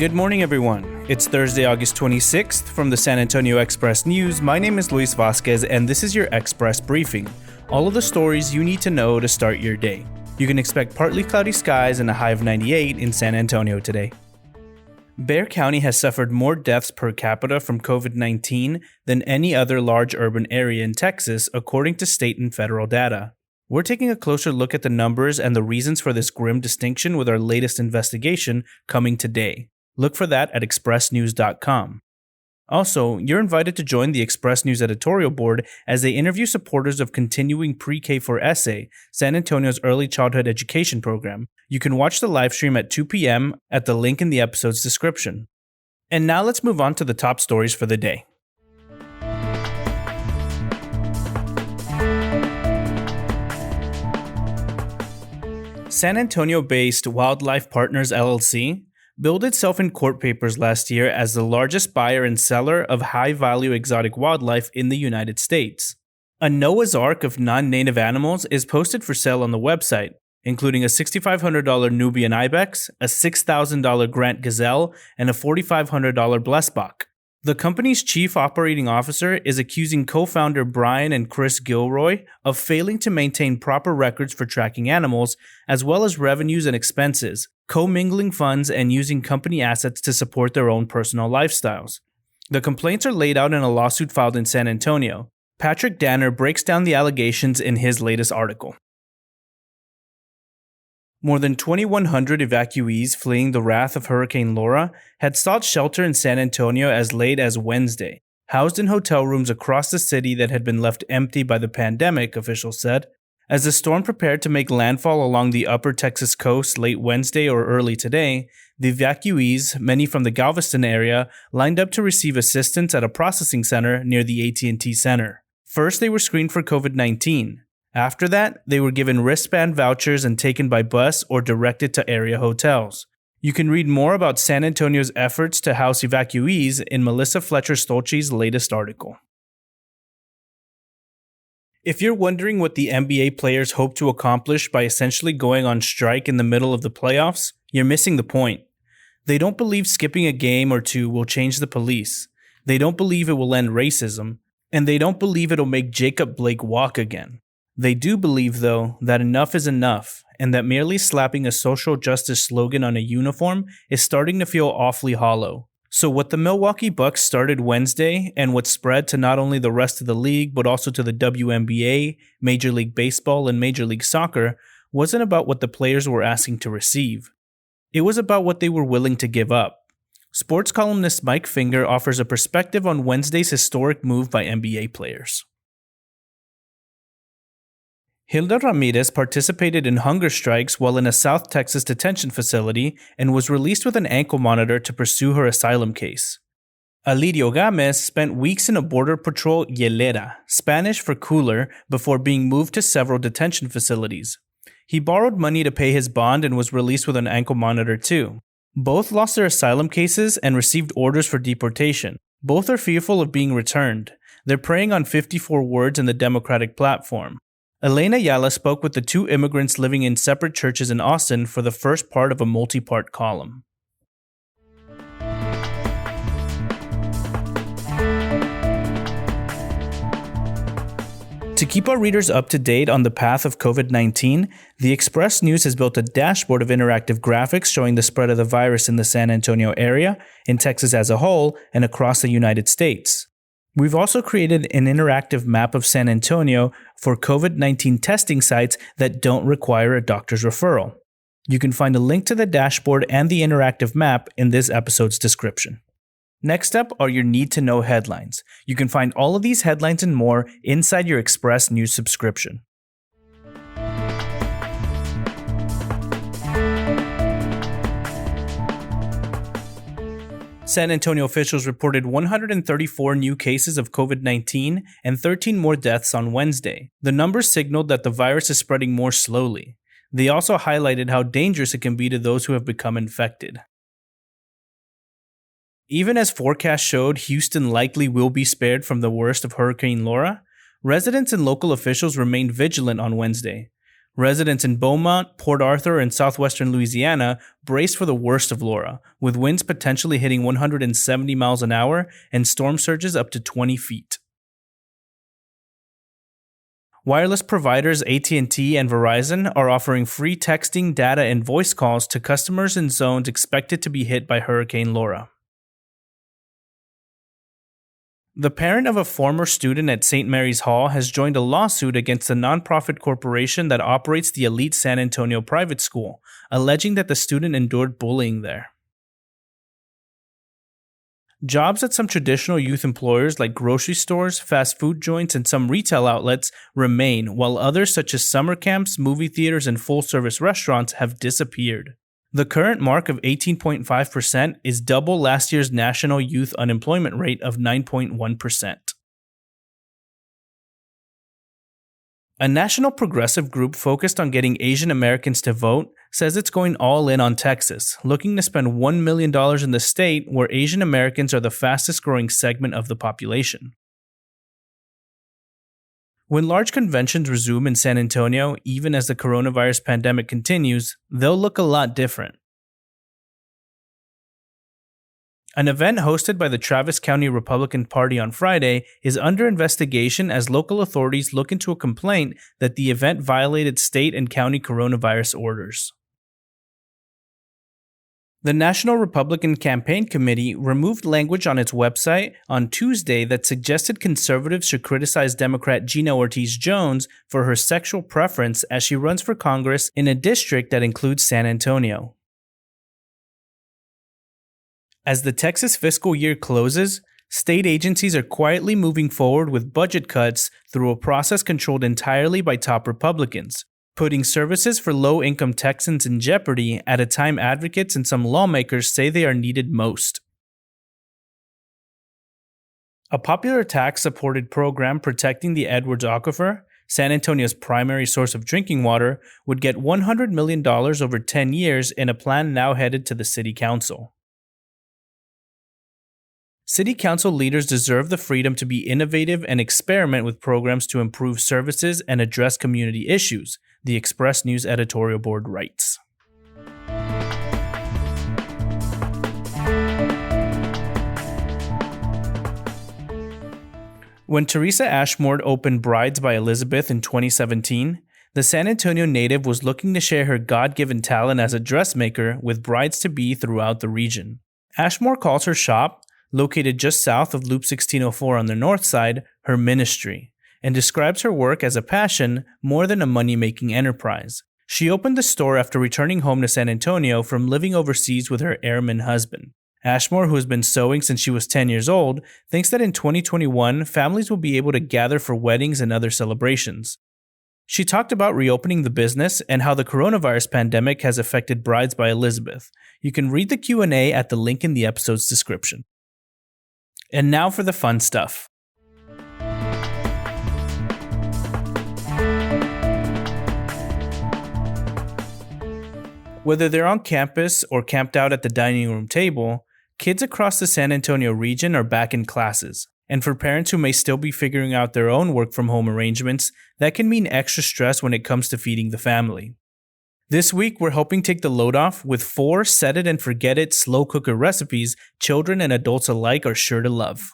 Good morning, everyone. It's Thursday, August 26th. From the San Antonio Express News, my name is Luis Vasquez, and this is your Express Briefing. All of the stories you need to know to start your day. You can expect partly cloudy skies and a high of 98 in San Antonio today. Bexar County has suffered more deaths per capita from COVID-19 than any other large urban area in Texas, according to state and federal data. We're taking a closer look at the numbers and the reasons for this grim distinction with our latest investigation coming today. Look for that at expressnews.com. Also, you're invited to join the Express News editorial board as they interview supporters of continuing Pre-K for SA, San Antonio's early childhood education program. You can watch the live stream at 2 p.m. at the link in the episode's description. And now let's move on to the top stories for the day. San Antonio-based Wildlife Partners LLC billed itself in court papers last year as the largest buyer and seller of high-value exotic wildlife in the United States. A Noah's Ark of non-native animals is posted for sale on the website, including a $6,500 Nubian ibex, a $6,000 Grant gazelle, and a $4,500 blessbok. The company's chief operating officer is accusing co-founder Brian and Chris Gilroy of failing to maintain proper records for tracking animals, as well as revenues and expenses, commingling funds, and using company assets to support their own personal lifestyles. The complaints are laid out in a lawsuit filed in San Antonio. Patrick Danner breaks down the allegations in his latest article. More than 2,100 evacuees fleeing the wrath of Hurricane Laura had sought shelter in San Antonio as late as Wednesday, housed in hotel rooms across the city that had been left empty by the pandemic, officials said. As the storm prepared to make landfall along the upper Texas coast late Wednesday or early today, the evacuees, many from the Galveston area, lined up to receive assistance at a processing center near the AT&T Center. First, they were screened for COVID-19. After that, they were given wristband vouchers and taken by bus or directed to area hotels. You can read more about San Antonio's efforts to house evacuees in Melissa Fletcher-Stolche's latest article. If you're wondering what the NBA players hope to accomplish by essentially going on strike in the middle of the playoffs, you're missing the point. They don't believe skipping a game or two will change the police. They don't believe it will end racism. And they don't believe it'll make Jacob Blake walk again. They do believe, though, that enough is enough, and that merely slapping a social justice slogan on a uniform is starting to feel awfully hollow. So what the Milwaukee Bucks started Wednesday, and what spread to not only the rest of the league, but also to the WNBA, Major League Baseball, and Major League Soccer, wasn't about what the players were asking to receive. It was about what they were willing to give up. Sports columnist Mike Finger offers a perspective on Wednesday's historic move by NBA players. Hilda Ramirez participated in hunger strikes while in a South Texas detention facility and was released with an ankle monitor to pursue her asylum case. Alirio Gamez spent weeks in a Border Patrol hielera, Spanish for cooler, before being moved to several detention facilities. He borrowed money to pay his bond and was released with an ankle monitor too. Both lost their asylum cases and received orders for deportation. Both are fearful of being returned. They're preying on 54 words in the Democratic platform. Elena Ayala spoke with the two immigrants living in separate churches in Austin for the first part of a multi-part column. To keep our readers up to date on the path of COVID-19, the Express News has built a dashboard of interactive graphics showing the spread of the virus in the San Antonio area, in Texas as a whole, and across the United States. We've also created an interactive map of San Antonio for COVID-19 testing sites that don't require a doctor's referral. You can find a link to the dashboard and the interactive map in this episode's description. Next up are your need-to-know headlines. You can find all of these headlines and more inside your Express News subscription. San Antonio officials reported 134 new cases of COVID-19 and 13 more deaths on Wednesday. The numbers signaled that the virus is spreading more slowly. They also highlighted how dangerous it can be to those who have become infected. Even as forecasts showed Houston likely will be spared from the worst of Hurricane Laura, residents and local officials remained vigilant on Wednesday. Residents in Beaumont, Port Arthur, and southwestern Louisiana brace for the worst of Laura, with winds potentially hitting 170 miles an hour and storm surges up to 20 feet. Wireless providers AT&T and Verizon are offering free texting, data, and voice calls to customers in zones expected to be hit by Hurricane Laura. The parent of a former student at St. Mary's Hall has joined a lawsuit against the nonprofit corporation that operates the elite San Antonio private school, alleging that the student endured bullying there. Jobs at some traditional youth employers like grocery stores, fast food joints, and some retail outlets remain, while others such as summer camps, movie theaters, and full-service restaurants have disappeared. The current mark of 18.5% is double last year's national youth unemployment rate of 9.1%. A national progressive group focused on getting Asian Americans to vote says it's going all in on Texas, looking to spend $1 million in the state where Asian Americans are the fastest growing segment of the population. When large conventions resume in San Antonio, even as the coronavirus pandemic continues, they'll look a lot different. An event hosted by the Travis County Republican Party on Friday is under investigation as local authorities look into a complaint that the event violated state and county coronavirus orders. The National Republican Campaign Committee removed language on its website on Tuesday that suggested conservatives should criticize Democrat Gina Ortiz Jones for her sexual preference as she runs for Congress in a district that includes San Antonio. As the Texas fiscal year closes, state agencies are quietly moving forward with budget cuts through a process controlled entirely by top Republicans, putting services for low-income Texans in jeopardy at a time advocates and some lawmakers say they are needed most. A popular tax-supported program protecting the Edwards Aquifer, San Antonio's primary source of drinking water, would get $100 million over 10 years in a plan now headed to the City Council. City Council leaders deserve the freedom to be innovative and experiment with programs to improve services and address community issues, the Express News editorial board writes. When Teresa Ashmore opened Brides by Elizabeth in 2017, the San Antonio native was looking to share her God-given talent as a dressmaker with brides-to-be throughout the region. Ashmore calls her shop, located just south of Loop 1604 on the north side, her ministry, and describes her work as a passion more than a money-making enterprise. She opened the store after returning home to San Antonio from living overseas with her airman husband. Ashmore, who has been sewing since she was 10 years old, thinks that in 2021, families will be able to gather for weddings and other celebrations. She talked about reopening the business and how the coronavirus pandemic has affected Brides by Elizabeth. You can read the Q&A at the link in the episode's description. And now for the fun stuff. Whether they're on campus or camped out at the dining room table, kids across the San Antonio region are back in classes. And for parents who may still be figuring out their own work-from-home arrangements, that can mean extra stress when it comes to feeding the family. This week, we're helping take the load off with 4 set-it-and-forget-it slow cooker recipes children and adults alike are sure to love.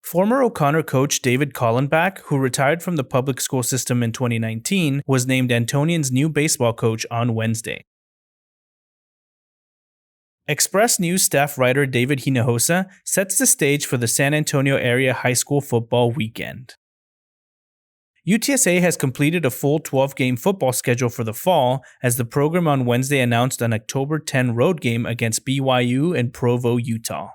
Former O'Connor coach David Collenbach, who retired from the public school system in 2019, was named Antonian's new baseball coach on Wednesday. Express News staff writer David Hinojosa sets the stage for the San Antonio area high school football weekend. UTSA has completed a full 12-game football schedule for the fall as the program on Wednesday announced an October 10 road game against BYU in Provo, Utah.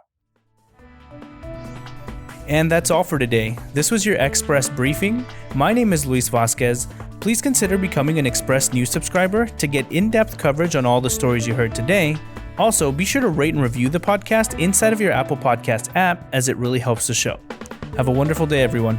And that's all for today. This was your Express Briefing. My name is Luis Vasquez. Please consider becoming an Express News subscriber to get in-depth coverage on all the stories you heard today. Also, be sure to rate and review the podcast inside of your Apple Podcast app as it really helps the show. Have a wonderful day, everyone.